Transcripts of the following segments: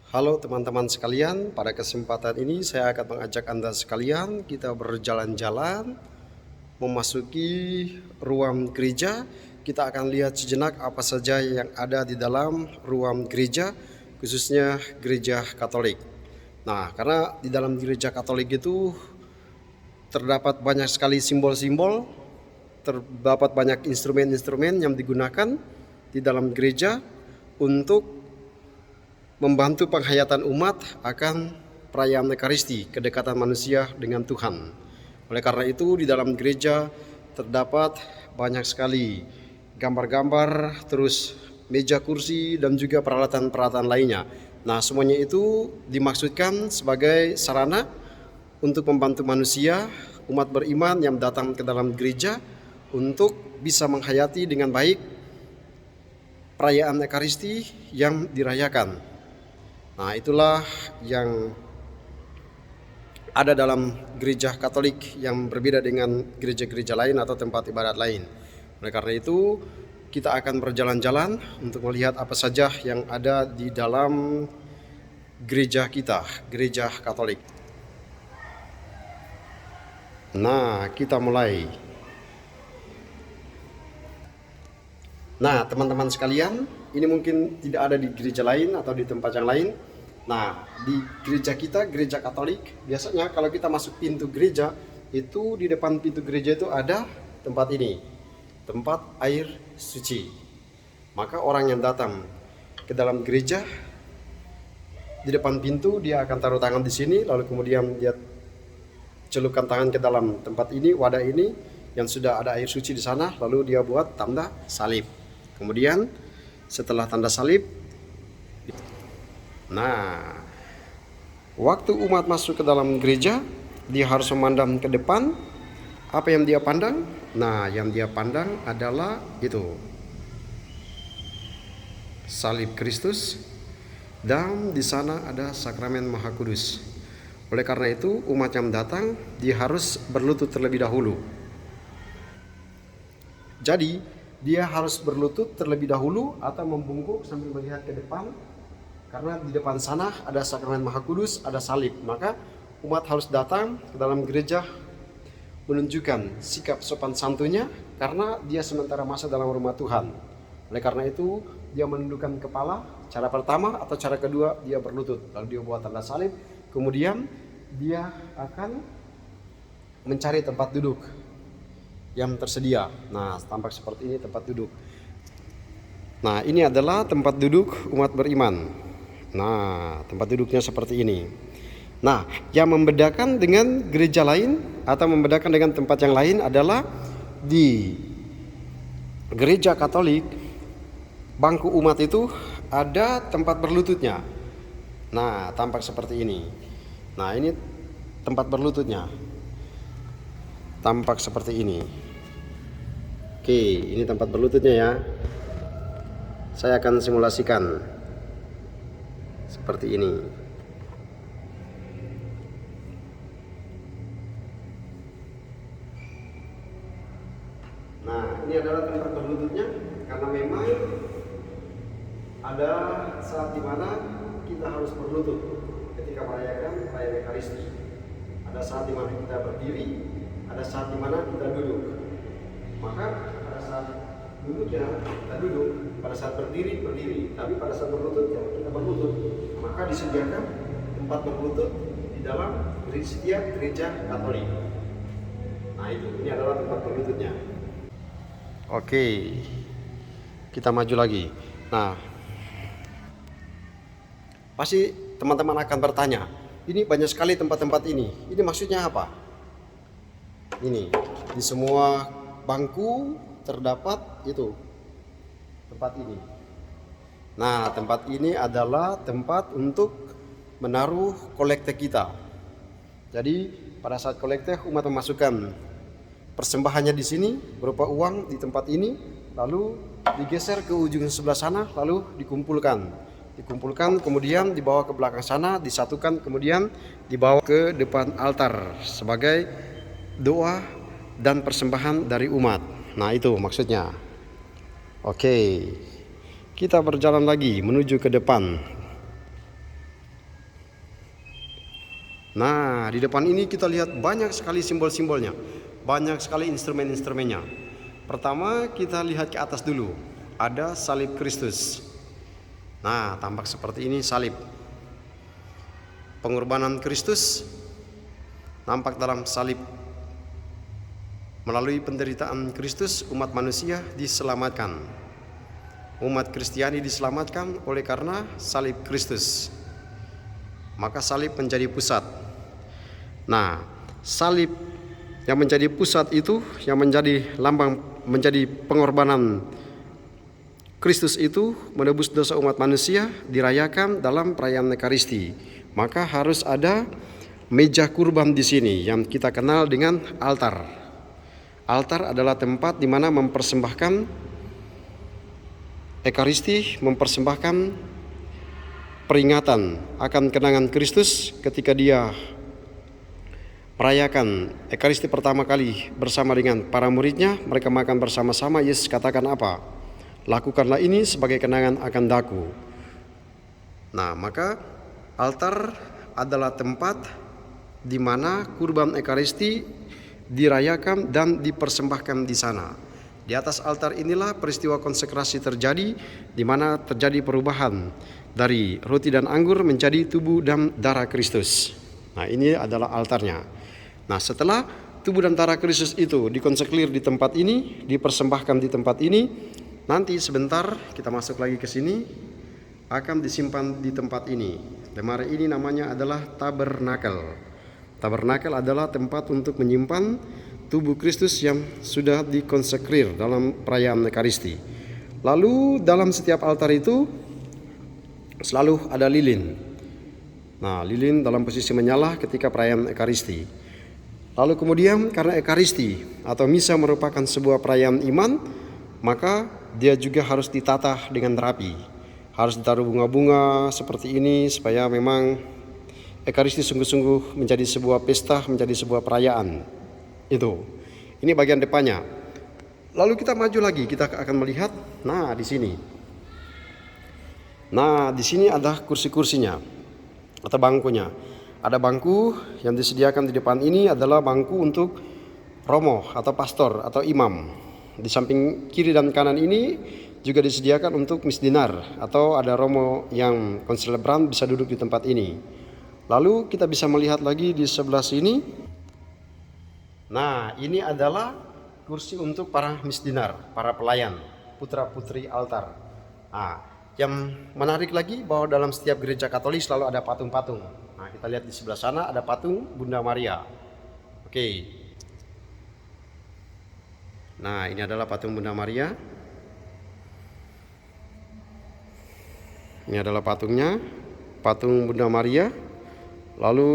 Halo teman-teman sekalian, pada kesempatan ini saya akan mengajak Anda sekalian kita berjalan-jalan memasuki ruang gereja. Kita akan lihat sejenak apa saja yang ada di dalam ruang gereja, khususnya gereja Katolik. Nah, karena di dalam gereja Katolik itu terdapat banyak sekali simbol-simbol, terdapat banyak instrumen-instrumen yang digunakan di dalam gereja untuk membantu penghayatan umat akan perayaan Ekaristi, kedekatan manusia dengan Tuhan. Oleh karena itu di dalam gereja terdapat banyak sekali gambar-gambar, terus meja kursi dan juga peralatan-peralatan lainnya. Nah, semuanya itu dimaksudkan sebagai sarana untuk membantu manusia, umat beriman yang datang ke dalam gereja untuk bisa menghayati dengan baik perayaan Ekaristi yang dirayakan. Nah, itulah yang ada dalam gereja Katolik yang berbeda dengan gereja-gereja lain atau tempat ibadat lain. Oleh karena itu, kita akan berjalan-jalan untuk melihat apa saja yang ada di dalam gereja kita, gereja Katolik. Nah, kita mulai. Nah, teman-teman sekalian, ini mungkin tidak ada di gereja lain atau di tempat yang lain. Nah, di gereja kita, gereja Katolik, biasanya kalau kita masuk pintu gereja, itu di depan pintu gereja itu ada tempat ini, tempat air suci. Maka orang yang datang ke dalam gereja, di depan pintu dia akan taruh tangan di sini, lalu kemudian dia celupkan tangan ke dalam tempat ini, wadah ini, yang sudah ada air suci di sana, lalu dia buat tanda salib. Kemudian setelah tanda salib, nah, waktu umat masuk ke dalam gereja, dia harus memandang ke depan. Apa yang dia pandang? Nah, yang dia pandang adalah itu, salib Kristus, dan di sana ada sakramen Maha Kudus. Oleh karena itu, umat yang datang, dia harus berlutut terlebih dahulu. Jadi, dia harus berlutut terlebih dahulu atau membungkuk sambil melihat ke depan. Karena di depan sana ada sakramen Maha Kudus, ada salib. Maka umat harus datang ke dalam gereja menunjukkan sikap sopan santunnya karena dia sementara masa dalam rumah Tuhan. Oleh karena itu dia menundukkan kepala, cara pertama, atau cara kedua dia berlutut. Lalu dia buat tanda salib, kemudian dia akan mencari tempat duduk yang tersedia. Nah, tampak seperti ini tempat duduk. Nah, ini adalah tempat duduk umat beriman. Nah, tempat duduknya seperti ini. Nah, yang membedakan dengan gereja lain atau membedakan dengan tempat yang lain adalah di gereja Katolik, bangku umat itu ada tempat berlututnya. Nah, tampak seperti ini. Nah, ini tempat berlututnya. Tampak seperti ini. Oke, ini tempat berlututnya ya. Saya akan simulasikan seperti ini. Nah, ini adalah tempat berlututnya karena memang ada saat dimana kita harus berlutut ketika merayakan perayaan Ekaristi. Ada saat dimana kita berdiri, ada saat dimana kita duduk. Maka pada saat duduknya kita duduk, pada saat berdiri, tapi pada saat berlutut ya kita berlutut. Maka disediakan tempat berlutut di dalam setiap gereja Katolik. Nah, ini adalah tempat berlututnya. Oke, kita maju lagi. Nah, pasti teman-teman akan bertanya, ini banyak sekali tempat-tempat ini maksudnya apa? Ini, di semua bangku terdapat itu tempat ini. Nah, tempat ini adalah tempat untuk menaruh kolekte kita. Jadi pada saat kolekte umat memasukkan persembahannya di sini berupa uang di tempat ini, lalu digeser ke ujung sebelah sana, lalu dikumpulkan, kemudian dibawa ke belakang sana, disatukan, kemudian dibawa ke depan altar sebagai doa dan persembahan dari umat. Nah, itu maksudnya. Oke, kita berjalan lagi menuju ke depan. Nah, di depan ini kita lihat banyak sekali simbol-simbolnya, banyak sekali instrumen-instrumennya. Pertama kita lihat ke atas dulu, ada salib Kristus. Nah, tampak seperti ini salib. Pengorbanan Kristus nampak dalam salib. Melalui penderitaan Kristus, umat manusia diselamatkan. Umat Kristiani diselamatkan oleh karena salib Kristus. Maka salib menjadi pusat. Nah, salib yang menjadi pusat itu, yang menjadi lambang, menjadi pengorbanan Kristus itu menebus dosa umat manusia, dirayakan dalam perayaan Ekaristi. Maka harus ada meja kurban di sini yang kita kenal dengan altar. Altar adalah tempat di mana mempersembahkan Ekaristi, mempersembahkan peringatan akan kenangan Kristus ketika dia merayakan Ekaristi pertama kali bersama dengan para muridnya. Mereka makan bersama-sama. Yesus katakan apa? Lakukanlah ini sebagai kenangan akan daku. Nah, maka altar adalah tempat di mana kurban Ekaristi dirayakan dan dipersembahkan di sana. Di atas altar inilah peristiwa konsekrasi terjadi, di mana terjadi perubahan dari roti dan anggur menjadi tubuh dan darah Kristus. Nah, ini adalah altarnya. Nah, setelah tubuh dan darah Kristus itu dikonseklir di tempat ini, dipersembahkan di tempat ini, nanti sebentar kita masuk lagi ke sini, akan disimpan di tempat ini. Lemari ini namanya adalah tabernakel. Tabernakel adalah tempat untuk menyimpan tubuh Kristus yang sudah dikonsekrir dalam perayaan Ekaristi. Lalu dalam setiap altar itu selalu ada lilin. Nah, lilin dalam posisi menyala ketika perayaan Ekaristi. Lalu kemudian karena Ekaristi atau misa merupakan sebuah perayaan iman, maka dia juga harus ditata dengan rapi. Harus ditaruh bunga-bunga seperti ini supaya memang Ekaristi sungguh-sungguh menjadi sebuah pesta, menjadi sebuah perayaan. Itu. Ini bagian depannya. Lalu kita maju lagi, kita akan melihat, nah di sini. Nah, di sini ada kursi-kursinya atau bangkunya. Ada bangku yang disediakan di depan ini adalah bangku untuk romo atau pastor atau imam. Di samping kiri dan kanan ini juga disediakan untuk misdinar atau ada romo yang konselebran bisa duduk di tempat ini. Lalu kita bisa melihat lagi di sebelah sini. Nah, ini adalah kursi untuk para misdinar, para pelayan, putra-putri altar. Nah, yang menarik lagi bahwa dalam setiap gereja Katolik selalu ada patung-patung. Nah, kita lihat di sebelah sana ada patung Bunda Maria. Oke. Nah, ini adalah patung Bunda Maria. Ini adalah patungnya, patung Bunda Maria. Lalu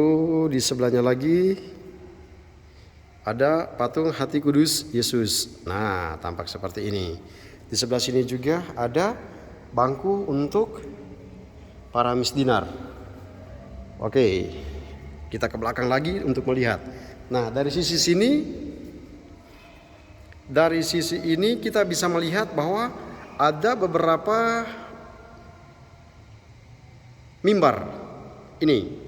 di sebelahnya lagi ada patung Hati Kudus Yesus. Nah, tampak seperti ini. Di sebelah sini juga ada bangku untuk para misdinar. Oke, kita ke belakang lagi untuk melihat. Nah, dari sisi ini kita bisa melihat bahwa ada beberapa mimbar. Ini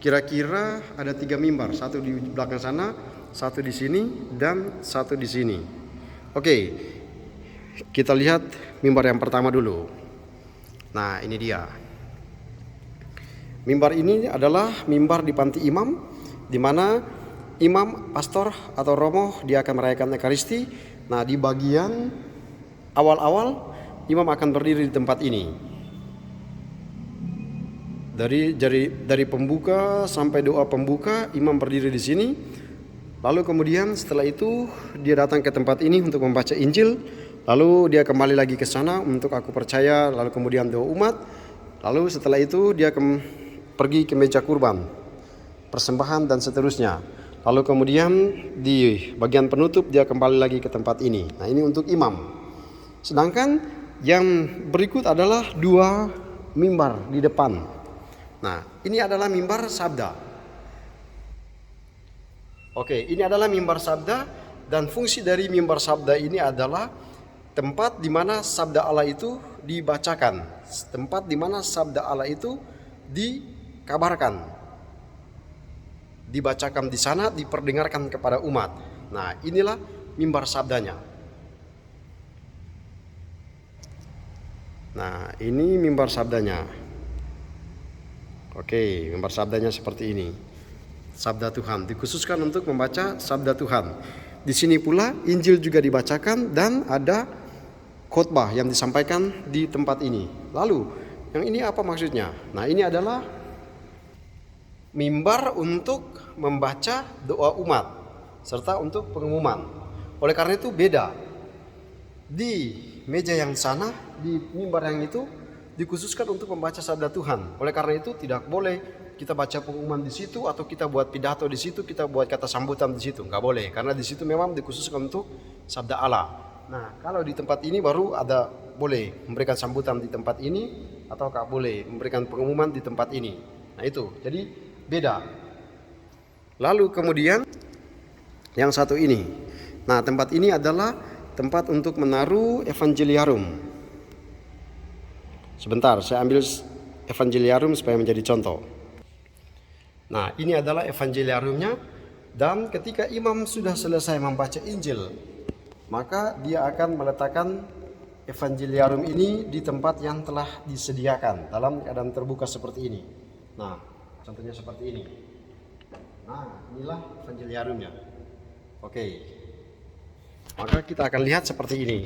kira-kira ada 3 mimbar, satu di belakang sana, satu di sini, dan satu di sini. Oke, kita lihat mimbar yang pertama dulu. Nah, ini dia. Mimbar ini adalah mimbar di panti imam, di mana imam, pastor atau romo dia akan merayakan Ekaristi. Nah, di bagian awal-awal imam akan berdiri di tempat ini. Dari pembuka sampai doa pembuka, imam berdiri di sini. Lalu kemudian setelah itu dia datang ke tempat ini untuk membaca Injil. Lalu dia kembali lagi ke sana untuk aku percaya. Lalu kemudian doa umat. Lalu setelah itu dia pergi ke meja kurban, persembahan dan seterusnya. Lalu kemudian di bagian penutup dia kembali lagi ke tempat ini. Nah, ini untuk imam. Sedangkan yang berikut adalah 2 mimbar di depan. Nah, ini adalah mimbar sabda. Oke, ini adalah mimbar sabda, dan fungsi dari mimbar sabda ini adalah tempat di mana sabda Allah itu dibacakan, tempat di mana sabda Allah itu dikabarkan. dibacakan di sana, diperdengarkan kepada umat. Nah, inilah mimbar sabdanya. Nah, ini mimbar sabdanya. Oke, mimbar sabdanya seperti ini. Sabda Tuhan dikhususkan untuk membaca sabda Tuhan. Di sini pula Injil juga dibacakan dan ada khotbah yang disampaikan di tempat ini. Lalu, yang ini apa maksudnya? Nah, ini adalah mimbar untuk membaca doa umat serta untuk pengumuman. Oleh karena itu beda. Di meja yang sana, di mimbar yang itu dikhususkan untuk membaca sabda Tuhan. Oleh karena itu tidak boleh kita baca pengumuman di situ atau kita buat pidato di situ, kita buat kata sambutan di situ. Nggak boleh, karena di situ memang dikhususkan untuk sabda Allah. Nah, kalau di tempat ini baru ada boleh memberikan sambutan di tempat ini atau nggak boleh memberikan pengumuman di tempat ini. Nah, itu jadi beda. Lalu kemudian yang satu ini. Nah, tempat ini adalah tempat untuk menaruh evangeliarum. Sebentar, saya ambil evangeliarum supaya menjadi contoh. Nah, ini adalah evangeliarumnya, dan ketika imam sudah selesai membaca Injil, maka dia akan meletakkan evangeliarum ini di tempat yang telah disediakan dalam keadaan terbuka seperti ini. Nah, contohnya seperti ini. Nah, inilah evangeliarumnya. Oke. Maka kita akan lihat seperti ini.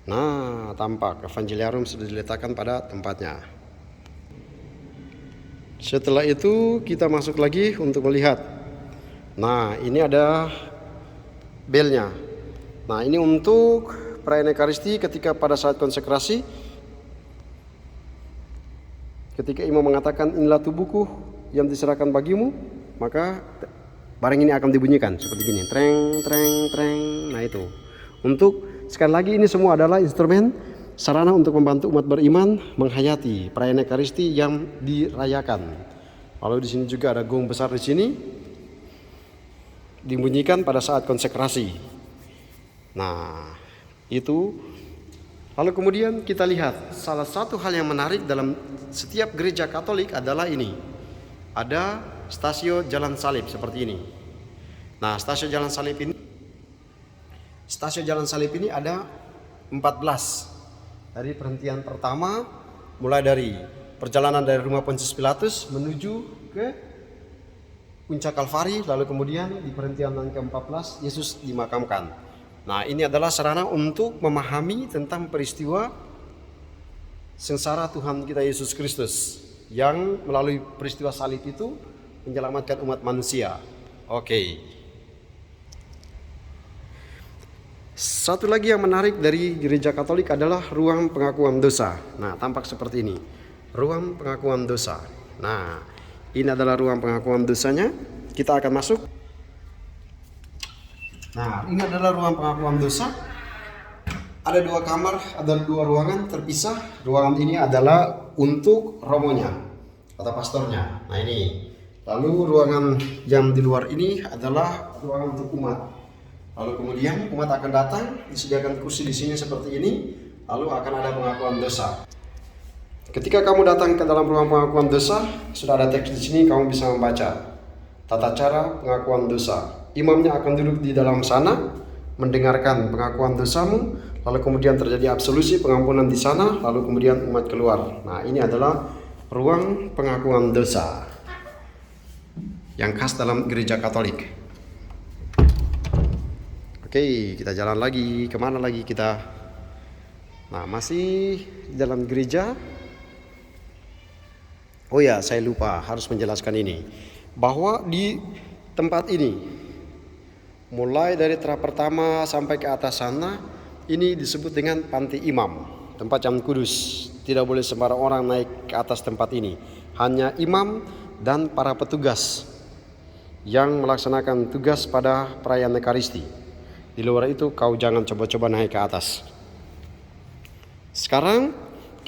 Nah, tampak evangeliarum sudah diletakkan pada tempatnya. Setelah itu kita masuk lagi untuk melihat. Nah, ini ada belnya. Nah, ini untuk perayaan Ekaristi ketika pada saat konsekrasi. Ketika imam mengatakan inilah tubuhku yang diserahkan bagimu, maka barang ini akan dibunyikan seperti gini, treng treng treng. Nah, itu untuk sekali lagi ini semua adalah instrumen sarana untuk membantu umat beriman menghayati perayaan Ekaristi yang dirayakan. Lalu di sini juga ada gong besar di sini dibunyikan pada saat konsekrasi. Nah, itu. Lalu kemudian kita lihat salah satu hal yang menarik dalam setiap gereja Katolik adalah ini. Ada stasiun Jalan Salib seperti ini. Nah, stasiun Jalan Salib ini ada 14. Dari perhentian pertama, mulai dari perjalanan dari rumah Pontius Pilatus menuju ke puncak Kalvari, lalu kemudian di perhentian yang ke-14 Yesus dimakamkan. Nah, ini adalah sarana untuk memahami tentang peristiwa sengsara Tuhan kita Yesus Kristus yang melalui peristiwa salib itu menyelamatkan umat manusia. Oke. Satu lagi yang menarik dari gereja Katolik adalah ruang pengakuan dosa. Nah, tampak seperti ini. Ruang pengakuan dosa. Nah, ini adalah ruang pengakuan dosanya. Kita akan masuk. Nah, ini adalah ruang pengakuan dosa. Ada 2 kamar, ada 2 ruangan terpisah. Ruangan ini adalah untuk romonya atau pastornya. Nah, ini. Lalu ruangan yang di luar ini adalah ruangan untuk umat. Lalu kemudian umat akan datang, disediakan kursi di sini seperti ini, lalu akan ada pengakuan dosa. Ketika kamu datang ke dalam ruang pengakuan dosa, sudah ada teks di sini, kamu bisa membaca tata cara pengakuan dosa. Imamnya akan duduk di dalam sana, mendengarkan pengakuan dosamu, lalu kemudian terjadi absolusi pengampunan di sana, lalu kemudian umat keluar. Nah, ini adalah ruang pengakuan dosa yang khas dalam gereja Katolik. Oke, kita jalan lagi. Kemana lagi kita? Nah, masih di dalam gereja. Oh ya, saya lupa harus menjelaskan ini. Bahwa di tempat ini, mulai dari terap pertama sampai ke atas sana, ini disebut dengan panti imam, tempat yang kudus. Tidak boleh sembarang orang naik ke atas tempat ini. Hanya imam dan para petugas yang melaksanakan tugas pada perayaan Ekaristi. Di luar itu kau jangan coba-coba naik ke atas. Sekarang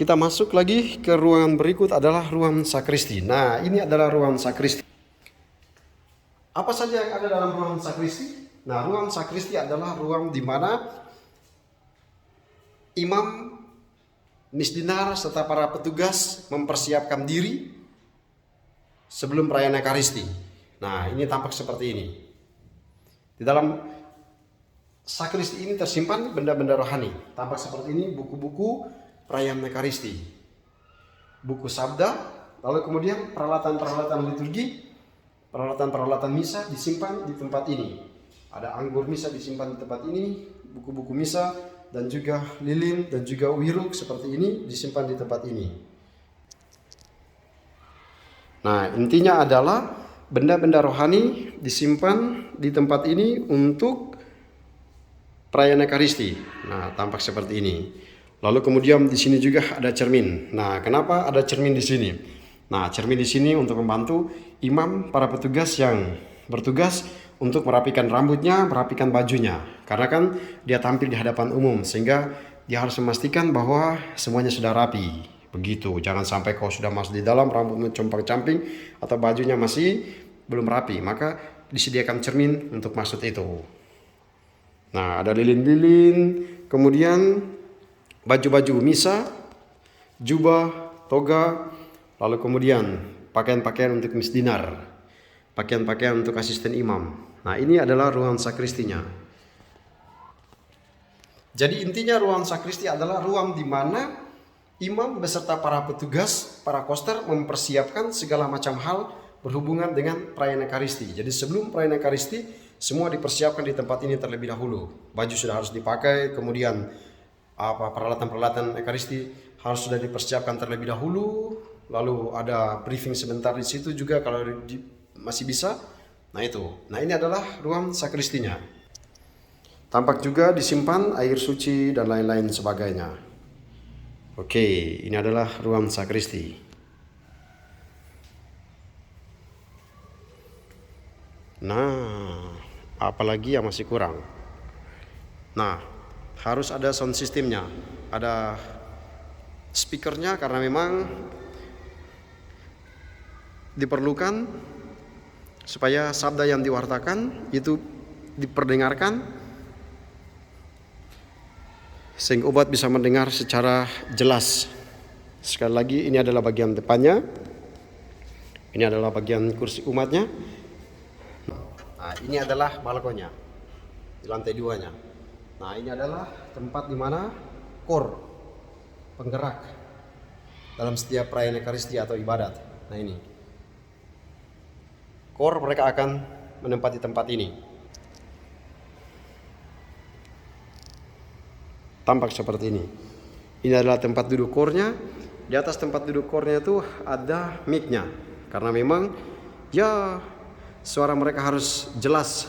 kita masuk lagi ke ruangan berikut adalah ruang sakristi. Nah, ini adalah ruang sakristi. Apa saja yang ada dalam ruang sakristi? Nah, ruang sakristi adalah ruang di mana imam, misdinar serta para petugas mempersiapkan diri sebelum perayaan Ekaristi. Nah, ini tampak seperti ini. Di dalam sakristi ini tersimpan benda-benda rohani. Tampak seperti ini buku-buku perayaan Ekaristi, buku sabda, lalu kemudian peralatan-peralatan liturgi, peralatan-peralatan misa disimpan di tempat ini. Ada anggur misa disimpan di tempat ini, buku-buku misa, dan juga lilin dan juga wiruk seperti ini disimpan di tempat ini. Nah, intinya adalah benda-benda rohani disimpan di tempat ini untuk perayaan Ekaristi. Nah, tampak seperti ini. Lalu kemudian di sini juga ada cermin. Nah, kenapa ada cermin di sini? Nah, cermin di sini untuk membantu imam, para petugas yang bertugas untuk merapikan rambutnya, merapikan bajunya. Karena kan dia tampil di hadapan umum, sehingga dia harus memastikan bahwa semuanya sudah rapi. Begitu, jangan sampai kau sudah masuk di dalam rambutmu compang-camping atau bajunya masih belum rapi, maka disediakan cermin untuk maksud itu. Nah, ada lilin-lilin, kemudian baju-baju misa, jubah, toga, lalu kemudian pakaian-pakaian untuk misdinar, pakaian-pakaian untuk asisten imam. Nah, ini adalah ruang sakristinya. Jadi intinya ruang sakristi adalah ruang di mana imam beserta para petugas, para koster mempersiapkan segala macam hal berhubungan dengan perayaan Ekaristi. Jadi sebelum perayaan Ekaristi, semua dipersiapkan di tempat ini terlebih dahulu. Baju sudah harus dipakai, kemudian peralatan-peralatan Ekaristi harus sudah dipersiapkan terlebih dahulu. Lalu ada briefing sebentar di situ juga kalau masih bisa. Nah itu. Nah, ini adalah ruang sakristinya. Tampak juga disimpan air suci dan lain-lain sebagainya. Oke, ini adalah ruang sakristi. Nah, apalagi yang masih kurang. Nah, harus ada sound systemnya, ada speakernya, karena memang diperlukan supaya sabda yang diwartakan itu diperdengarkan sehingga umat bisa mendengar secara jelas. Sekali lagi, ini adalah bagian depannya, ini adalah bagian kursi umatnya. Nah, ini adalah balkonnya di lantai 2-nya. Nah, ini adalah tempat di mana kor penggerak dalam setiap perayaan Ekaristi atau ibadat. Nah, ini kor, mereka akan menempati tempat ini. Tampak seperti ini. Ini adalah tempat duduk kornya. Di atas tempat duduk kornya itu ada mic-nya, karena memang ya suara mereka harus jelas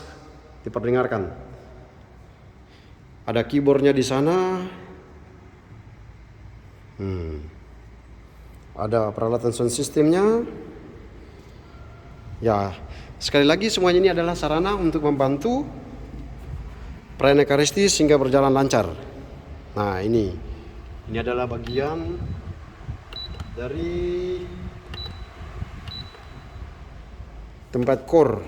diperdengarkan. Ada keyboardnya di sana. Ada peralatan sound systemnya. Ya, sekali lagi semuanya ini adalah sarana untuk membantu perayaan Ekaristi sehingga berjalan lancar. Nah, ini adalah bagian dari tempat kor.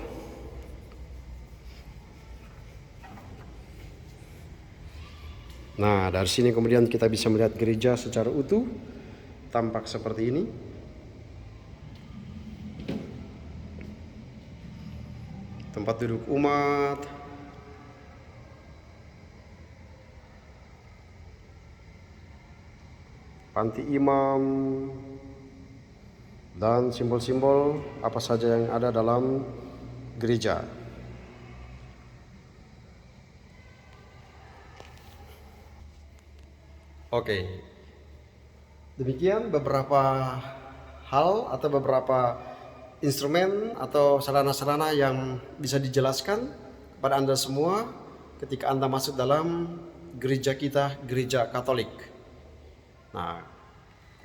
Nah, dari sini kemudian kita bisa melihat gereja secara utuh, tampak seperti ini. Tempat duduk umat, panti imam, dan simbol-simbol apa saja yang ada dalam gereja. Oke, demikian beberapa hal atau beberapa instrumen atau sarana-sarana yang bisa dijelaskan kepada Anda semua ketika Anda masuk dalam gereja kita, gereja Katolik. Nah,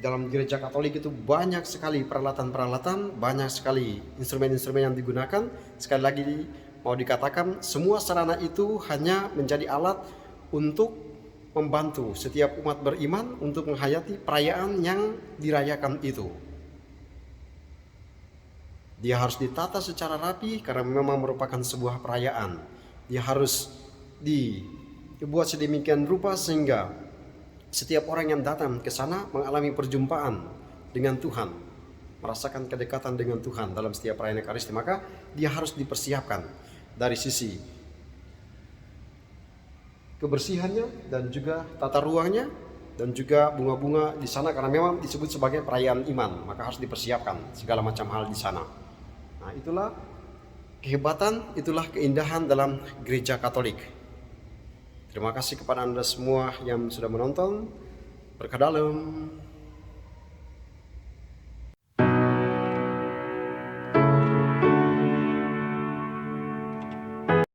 dalam gereja Katolik itu banyak sekali peralatan-peralatan, banyak sekali instrumen-instrumen yang digunakan. Sekali lagi mau dikatakan, semua sarana itu hanya menjadi alat untuk membantu setiap umat beriman untuk menghayati perayaan yang dirayakan itu. Dia harus ditata secara rapi karena memang merupakan sebuah perayaan. Dia harus dibuat sedemikian rupa sehingga setiap orang yang datang ke sana mengalami perjumpaan dengan Tuhan. merasakan kedekatan dengan Tuhan dalam setiap perayaan Ekaristi, maka dia harus dipersiapkan dari sisi kebersihannya dan juga tata ruangnya dan juga bunga-bunga di sana, karena memang disebut sebagai perayaan iman, maka harus dipersiapkan segala macam hal di sana. Nah, itulah kehebatan, itulah keindahan dalam gereja Katolik. Terima kasih kepada Anda semua yang sudah menonton. Berkah dalam.